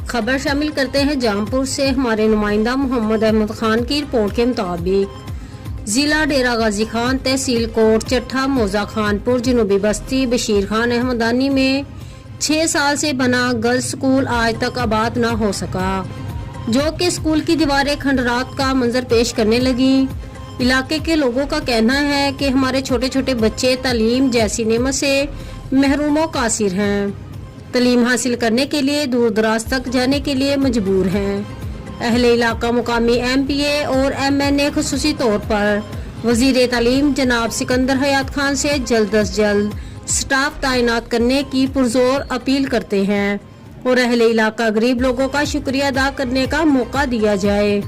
खबर शामिल करते हैं जहांपुर से। हमारे नुमाइंदा मोहम्मद अहमद खान की रिपोर्ट के मुताबिक जिला डेरा गाजी खान, तहसील कोट चट्ठा, मौजा खानपुर, जनूबी बस्ती बशीर खान अहमदानी में 6 साल से बना गर्ल्स स्कूल आज तक आबाद न हो सका, जो कि स्कूल की दीवारें खंडरात का मंजर पेश करने लगी। इलाके के लोगों का कहना है कि हमारे छोटे छोटे बच्चे तालीम जैसी नेमत से महरूम व कासिर हैं, तालीम हासिल करने के लिए दूर दराज तक जाने के लिए मजबूर हैं। अहले इलाका मुकामी MPA और MNA खुसूसी तौर पर वजीर तालीम जनाब सिकंदर हयात खान से जल्द अज जल्द स्टाफ तैनात करने की पुरजोर अपील करते हैं और अहले इलाका गरीब लोगों का शुक्रिया अदा करने का मौका दिया जाए।